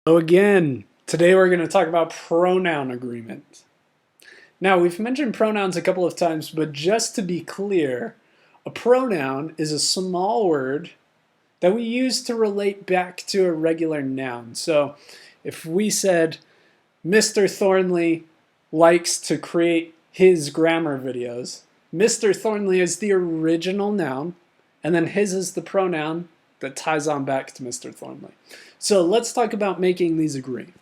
So again, today we're going to talk about pronoun agreement. Now, we've mentioned pronouns a couple of times, but just to be clear, a pronoun is a small word that we use to relate back to a regular noun. So if we said, Mr. Thornley likes to create his grammar videos, Mr. Thornley is the original noun, and then his is the pronoun that ties on back to Mr. Thornley. So let's talk about making these agree.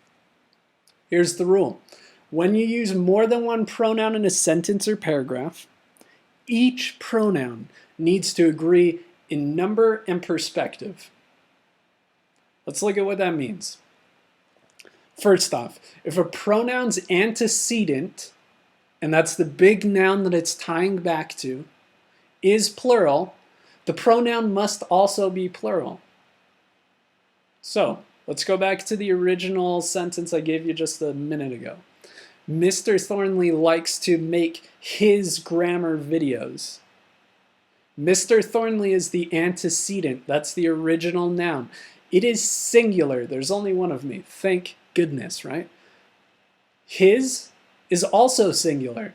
Here's the rule. When you use more than one pronoun in a sentence or paragraph, each pronoun needs to agree in number and perspective. Let's look at what that means. First off, if a pronoun's antecedent, and that's the big noun that it's tying back to, is plural, the pronoun must also be plural. So, let's go back to the original sentence I gave you just a minute ago. Mr. Thornley likes to make his grammar videos. Mr. Thornley is the antecedent. That's the original noun. It is singular. There's only one of me. Thank goodness, right? His is also singular.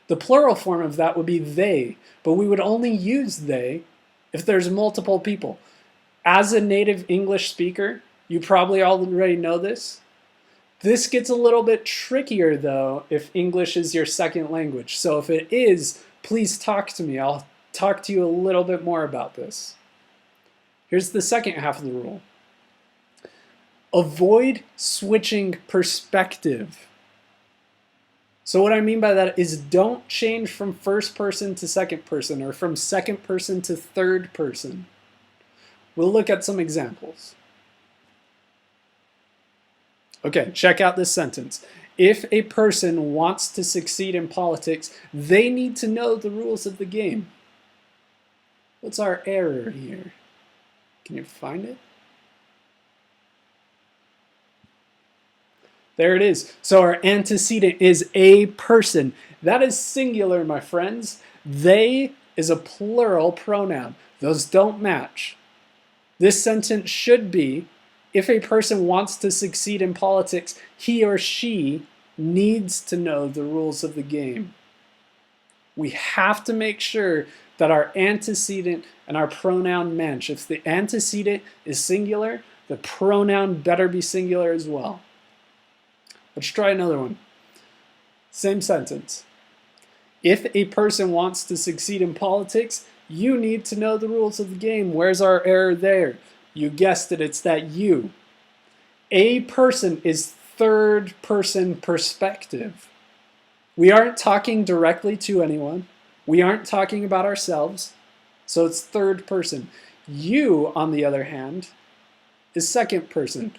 The plural form of that would be they, but we would only use they if there's multiple people. As a native English speaker, you probably already know this. This gets a little bit trickier though if English is your second language. So if it is, please talk to me. I'll talk to you a little bit more about this. Here's the second half of the rule. Avoid switching perspective. So what I mean by that is don't change from first person to second person or from second person to third person. We'll look at some examples. Okay, check out this sentence. If a person wants to succeed in politics, they need to know the rules of the game. What's our error here? Can you find it? There it is. So our antecedent is a person. That is singular, my friends. They is a plural pronoun. Those don't match. This sentence should be, if a person wants to succeed in politics, he or she needs to know the rules of the game. We have to make sure that our antecedent and our pronoun match. If the antecedent is singular, the pronoun better be singular as well. Let's try another one. Same sentence. If a person wants to succeed in politics, you need to know the rules of the game. Where's our error there? You guessed it, it's that you. A person is third person perspective. We aren't talking directly to anyone. We aren't talking about ourselves. So it's third person. You, on the other hand, is second person.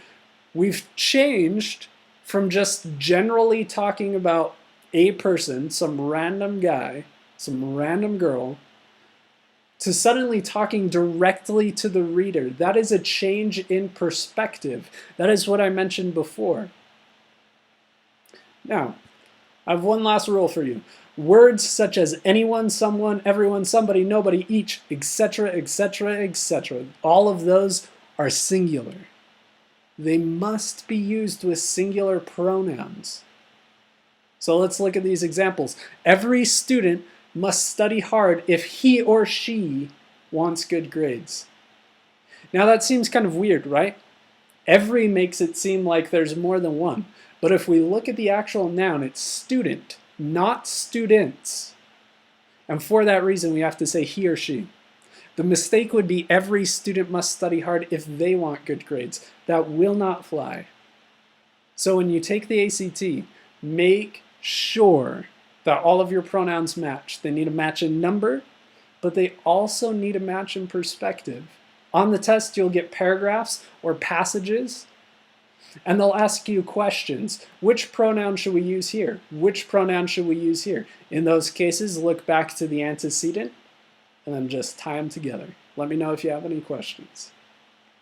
We've changed from just generally talking about a person, some random guy, some random girl, to suddenly talking directly to the reader. That is a change in perspective. That is what I mentioned before. Now, I have one last rule for you. Words such as anyone, someone, everyone, somebody, nobody, each, etc., etc., etc., all of those are singular. They must be used with singular pronouns. So let's look at these examples. Every student must study hard if he or she wants good grades. Now that seems kind of weird, right? Every makes it seem like there's more than one. But if we look at the actual noun, it's student, not students. And for that reason, we have to say he or she. The mistake would be every student must study hard if they want good grades. That will not fly. So when you take the ACT, make sure that all of your pronouns match. They need to match in number, but they also need to match in perspective. On the test, you'll get paragraphs or passages, and they'll ask you questions. Which pronoun should we use here? Which pronoun should we use here? In those cases, look back to the antecedent, and then just tie them together. Let me know if you have any questions.